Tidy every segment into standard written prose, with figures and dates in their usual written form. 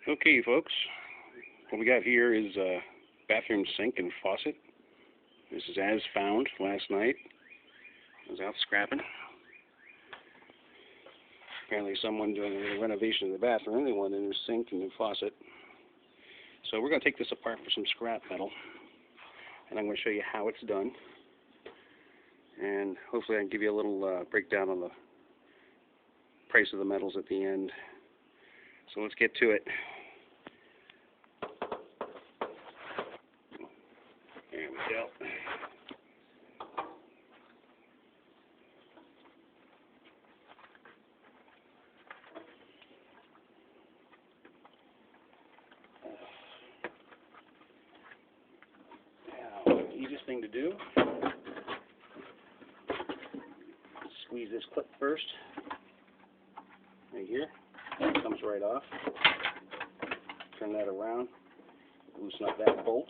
Okay, folks, what we got here is a bathroom sink and faucet. This is as found last night. I was out scrapping. Apparently someone doing a renovation of the bathroom, they wanted a new sink and new faucet. So we're going to take this apart for some scrap metal, and I'm going to show you how it's done. And hopefully I can give you a little breakdown on the price of the metals at the end. So let's get to it. There we go. Now, the easiest thing to do, squeeze this clip first, right here. It comes right off. Turn that around, loosen up that bolt.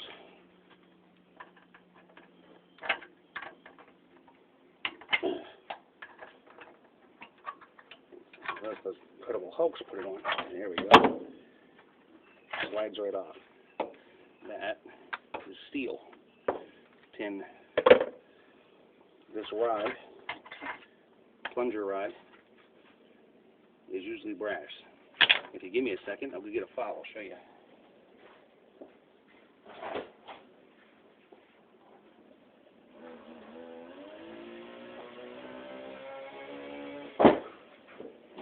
Let the Incredible Hulks put it on. There we go. Slides right off. That is steel. Tin. This rod, plunger rod, is usually brass. If you give me a second, I'll go get a file. I'll show you.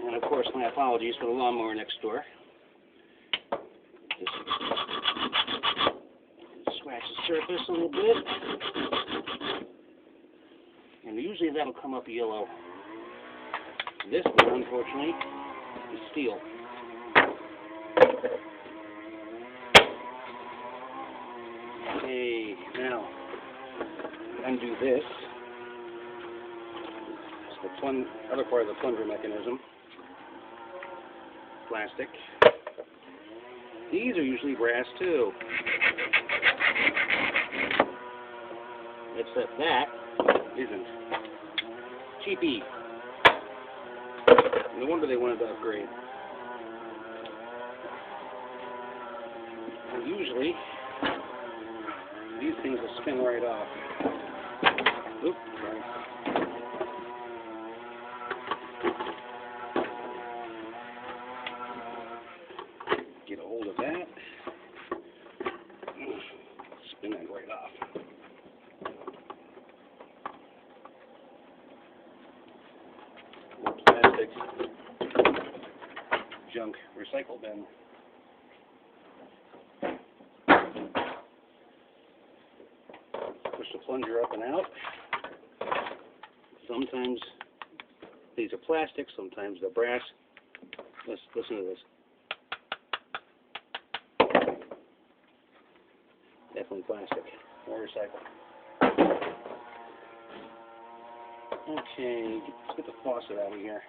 And of course, my apologies for the lawnmower next door. Just scratch the surface a little bit. And usually that'll come up yellow. This one, unfortunately, is steel. Okay, now undo this. It's the other part of the plunger mechanism. Plastic. These are usually brass too. Except that isn't. Cheapy. No wonder they wanted to upgrade. And usually, these things will spin right off. Oops, sorry. Get a hold of that. Spin that right off. More plastic. Junk recycle bin. Push the plunger up and out. Sometimes these are plastic, sometimes they're brass. Let's listen to this. Definitely plastic or recycle. Okay, let's get the faucet out of here.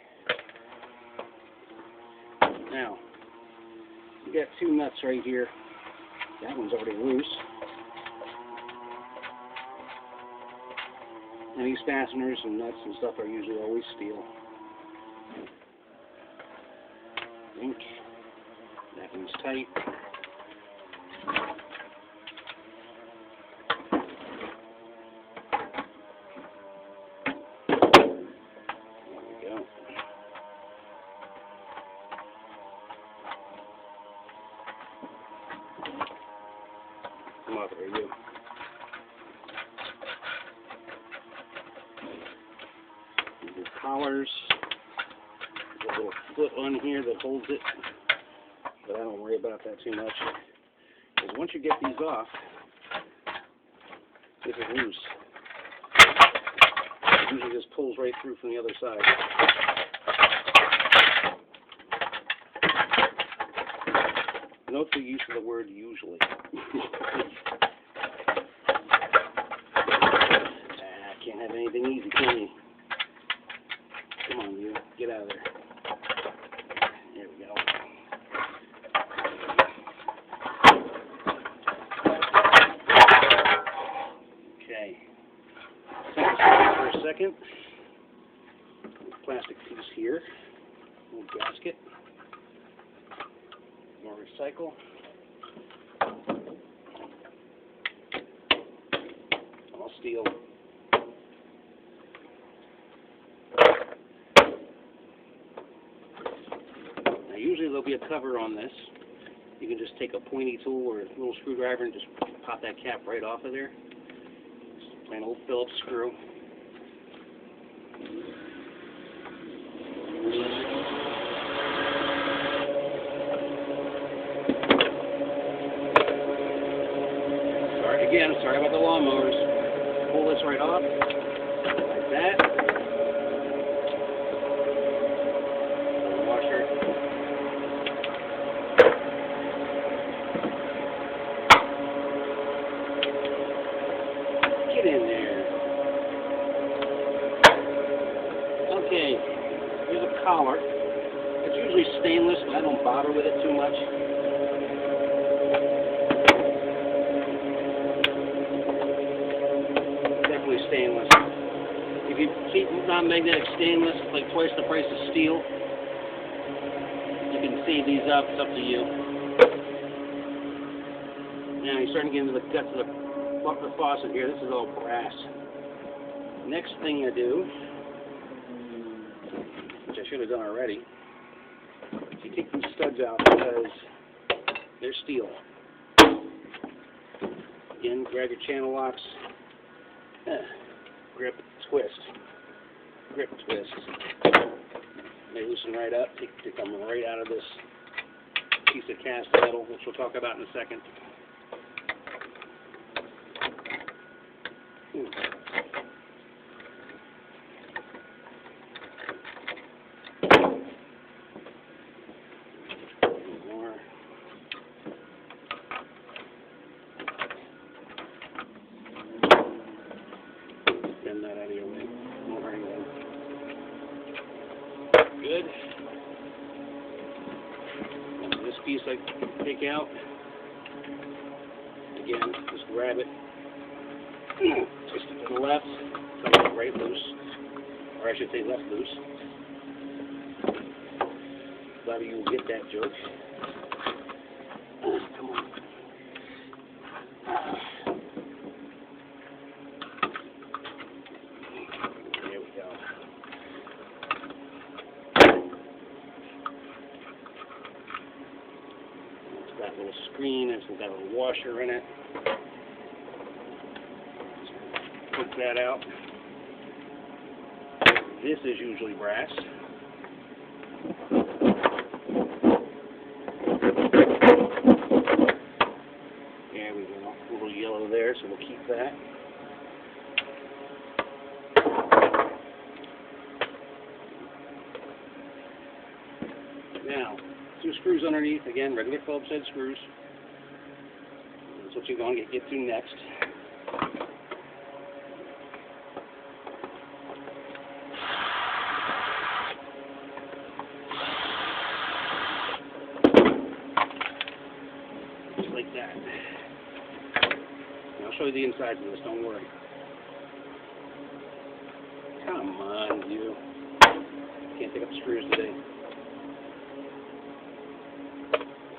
Now, you got two nuts right here. That one's already loose. And these fasteners and nuts and stuff are usually always steel. Zinc. That one's tight. There we go. Come on, there you go. Collars, there's a little foot on here that holds it, but I don't worry about that too much, because once you get these off, this is loose. It usually just pulls right through from the other side. Note the use of the word usually. Can't have anything easy, can you? Come on, you. Get out of there. There we go. Okay. Set this aside for a second. Plastic piece here. Little gasket. More recycle. All steel. Now usually there'll be a cover on this. You can just take a pointy tool or a little screwdriver and just pop that cap right off of there. Just plain old Phillips screw. Again, sorry about the lawnmowers. Pull this right off, like that. Washer. Get in there. Okay, here's a collar. It's usually stainless, but I don't bother with it too much. Stainless. If you keep non-magnetic stainless, like twice the price of steel, you can save these up. It's up to you. Now you're starting to get into the guts of the faucet here. This is all brass. Next thing I do, which I should have done already, you take these studs out because they're steel. Again, grab your channel locks. Grip, twist. Grip, twist. They loosen right up. They come right out of this piece of cast metal, which we'll talk about in a second. More. Bend that out of your way. More again. Good. Now this piece I take out. Again, just grab it. Twist it to the left. Come right loose. Or I should say left loose. Glad you will get that joke. Come on. There we go. It's got a little screen, it's got a little washer in it. Poke that out. This is usually brass. There we go. A little yellow there, so we'll keep that. Now, 2 screws underneath, again, regular Phillips head screws. That's what you're going to get to next. Just like that. And I'll show you the insides of this, don't worry. Come on, you. Can't pick up screws today.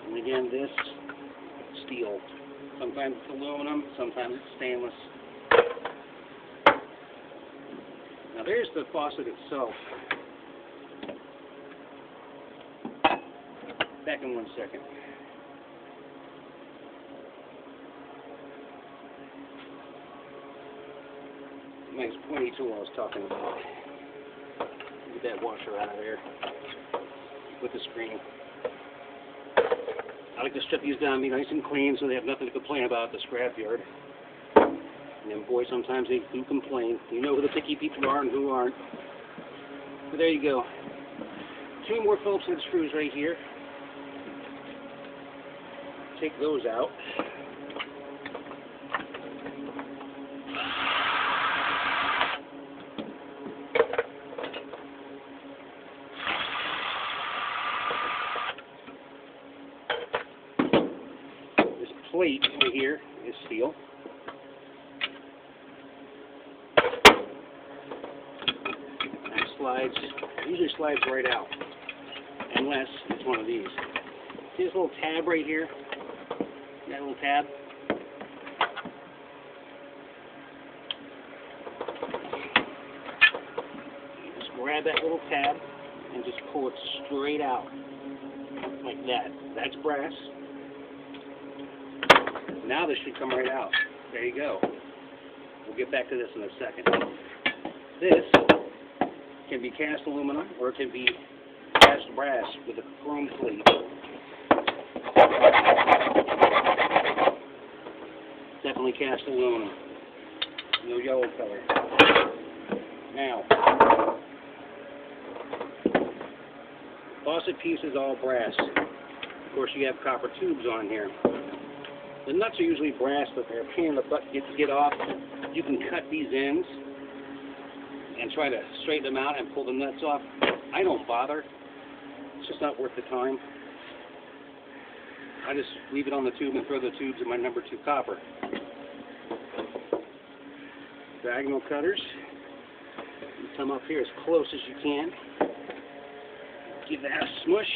And again, this steel. Sometimes it's aluminum, sometimes it's stainless. Now there's the faucet itself. Back in 1 second. Nice pointy tool I was talking about. Get that washer out of there with the screen. I like to strip these down, be nice and clean, so they have nothing to complain about at the scrapyard. And then, boy, sometimes they do complain. You know who the picky people are and who aren't. But there you go. 2 more Phillips head screws right here. Take those out. Plate right here is steel. And it usually slides right out, unless it's one of these. See this little tab right here? That little tab? Just grab that little tab and just pull it straight out. Like that. That's brass. Now this should come right out. There you go. We'll get back to this in a second. This can be cast aluminum or it can be cast brass with a chrome plate. Definitely cast aluminum. No yellow color. Now, faucet piece is all brass. Of course, you have copper tubes on here. The nuts are usually brass, but they're a pain in the butt to get off. You can cut these ends and try to straighten them out and pull the nuts off. I don't bother. It's just not worth the time. I just leave it on the tube and throw the tubes in my number 2 copper. Diagonal cutters. You come up here as close as you can. Give that a smush.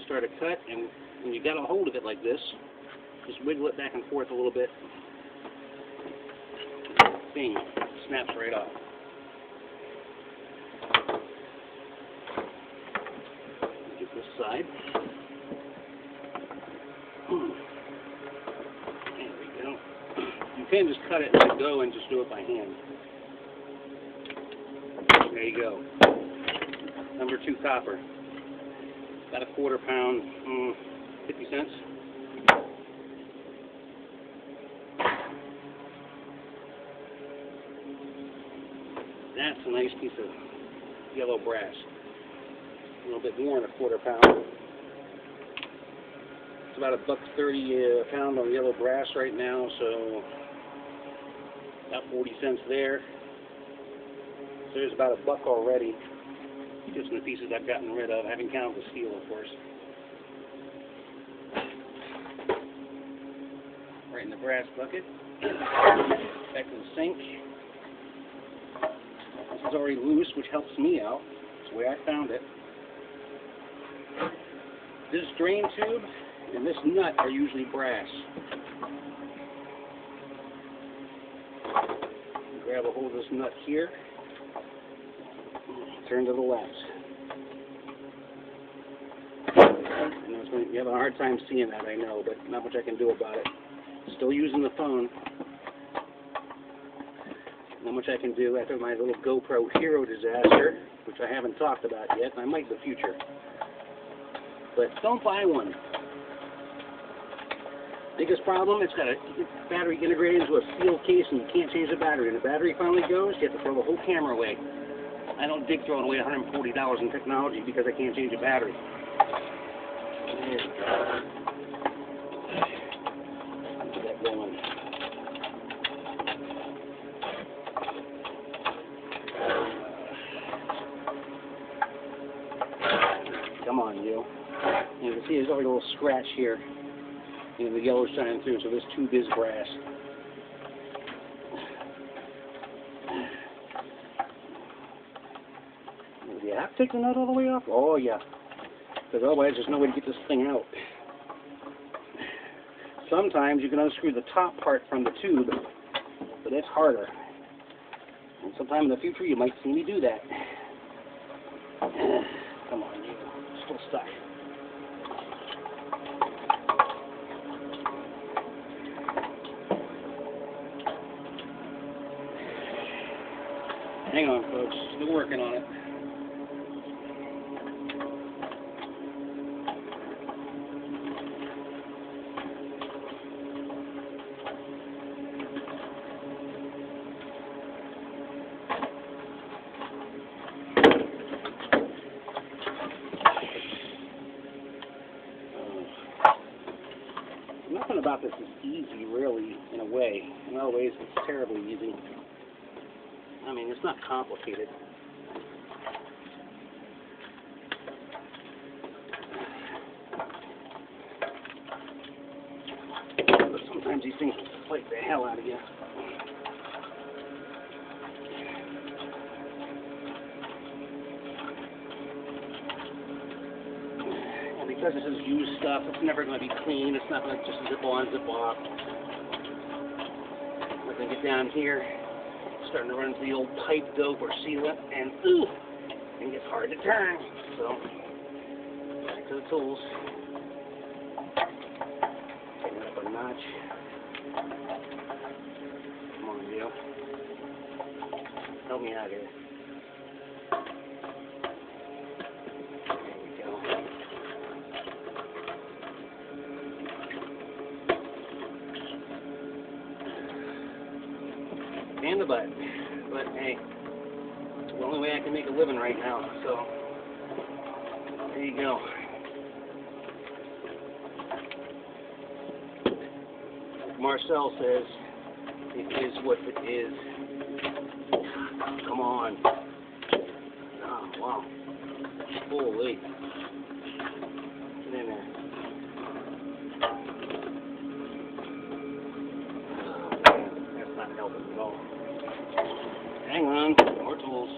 Start a cut, and when you got a hold of it like this, just wiggle it back and forth a little bit. Bing, snaps right off. Get this side. There we go. You can just cut it and let go and just do it by hand. There you go. Number 2 copper. About a quarter pound, 50 cents. That's a nice piece of yellow brass. A little bit more than a quarter pound. It's about $1.30 a pound on yellow brass right now, so about 40 cents there. So there's about $1 already. Just in the pieces I've gotten rid of. I haven't counted the steel, of course. Right in the brass bucket. Back to the sink. This is already loose, which helps me out. That's the way I found it. This drain tube and this nut are usually brass. Grab a hold of this nut here. Turn to the left. You have a hard time seeing that, I know, but not much I can do about it. Still using the phone. Not much I can do after my little GoPro Hero disaster, which I haven't talked about yet, and I might in the future. But don't buy one. Biggest problem, it's got a battery integrated into a sealed case and you can't change the battery. And the battery finally goes, you have to throw the whole camera away. I don't dig throwing away $140 in technology because I can't change a battery. There we go. Get that going. Come on, you. You can see there's already a little scratch here. And the yellow's shining through, so this tube is brass. Do you have to take the nut all the way off? Oh, yeah. Because otherwise there's no way to get this thing out. Sometimes you can unscrew the top part from the tube, but it's harder. And sometime in the future you might see me do that. Come on, you. Still stuck. Hang on, folks. Still working on it. Nothing about this is easy, really, in a way. In other ways, it's terribly easy. I mean, it's not complicated. But sometimes these things plague the hell out of you. because this is used stuff, it's never going to be clean. It's not going to just zip on, zip off. We're going to get down here, starting to run into the old pipe dope or sealant, and ooh, it gets hard to turn. So, back to the tools. Take it up a notch. Come on, Leo. Help me out here. And the butt. But hey, it's the only way I can make a living right now. So there you go. Like Marcel says, it is what it is. Come on. Oh wow. Holy. Get in there. That's not helping at all. Hang on, more tools.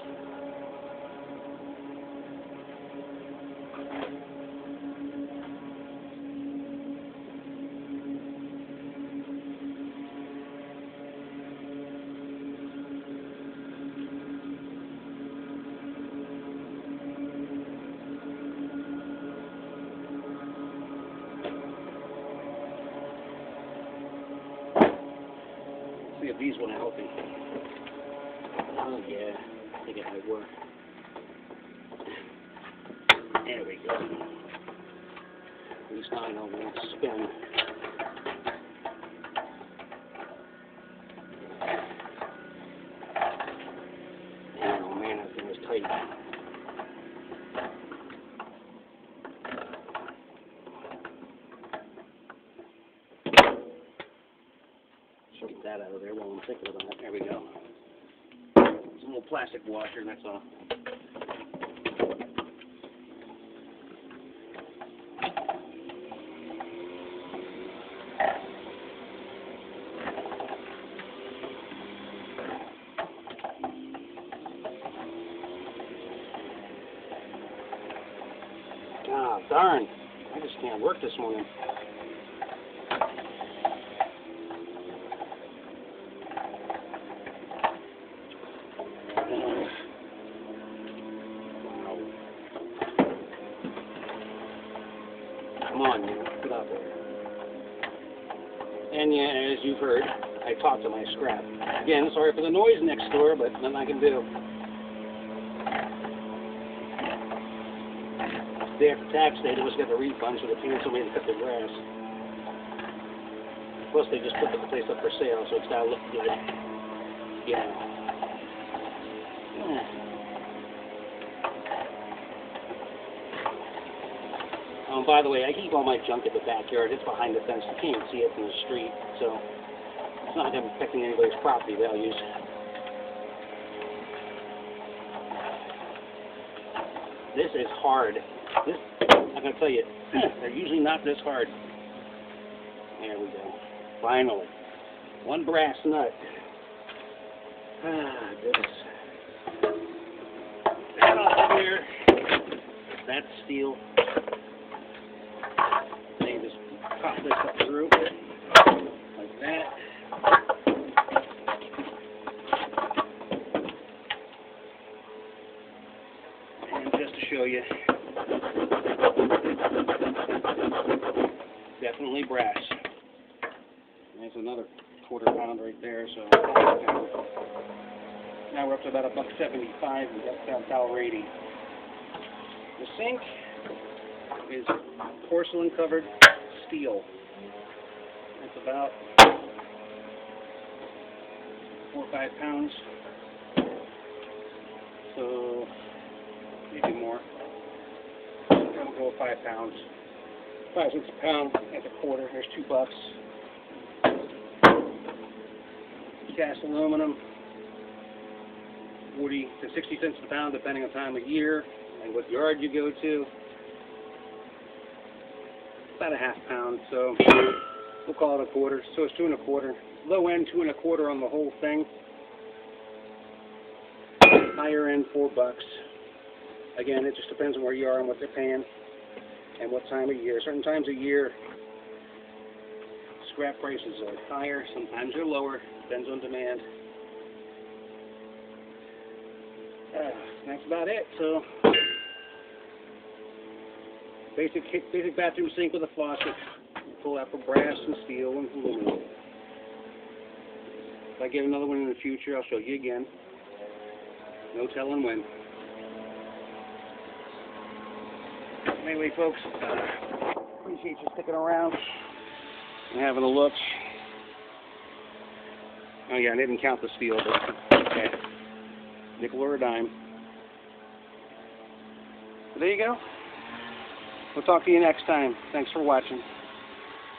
See if these will help me. Oh yeah, I think it might work. There we go. At least now I know where to spin. Oh man, that thing is tight. Should get that out of there while I'm thinking about it. There we go. It's a little plastic washer, that's all. Ah, darn. I just can't work this morning. Come on, you. Get out there. And yeah, as you've heard, I talked to my scrap. Again, sorry for the noise next door, but nothing I can do. Day after tax day, they just got the refund, so they canceled me to cut their grass. Plus, they just put the place up for sale, so it's got to look good. Yeah. By the way, I keep all my junk in the backyard. It's behind the fence. You can't see it from the street, so it's not like I'm affecting anybody's property values. This is hard. This, I'm going to tell you, they're usually not this hard. There we go. Finally. One brass nut. Ah, goodness. That off here. That's steel. Then you just pop this up through like that. And just to show you, definitely brass. There's another quarter-pound right there, so now we're up to about $1.75. We got $1.80. The sink is porcelain-covered steel. It's about 4 or 5 pounds. So maybe more. I'll go 5 pounds. 5 cents a pound at the quarter. There's $2. Cast aluminum, 40 to 60 cents a pound, depending on time of year and what yard you go to. About a ½ pound, so we'll call it a quarter. So it's 2 1/4. Low end 2 1/4 on the whole thing. Higher end $4. Again, it just depends on where you are and what they're paying. and what time of year. Certain times of year, scrap prices are higher, sometimes they're lower, depends on demand. That's about it. So, basic bathroom sink with a faucet. Pull out for brass and steel and aluminum. If I get another one in the future, I'll show you again. No telling when. Anyway, folks, appreciate you sticking around and having a look. Oh yeah, I didn't count the steel, but okay. Nickel or a dime. But there you go. We'll talk to you next time. Thanks for watching.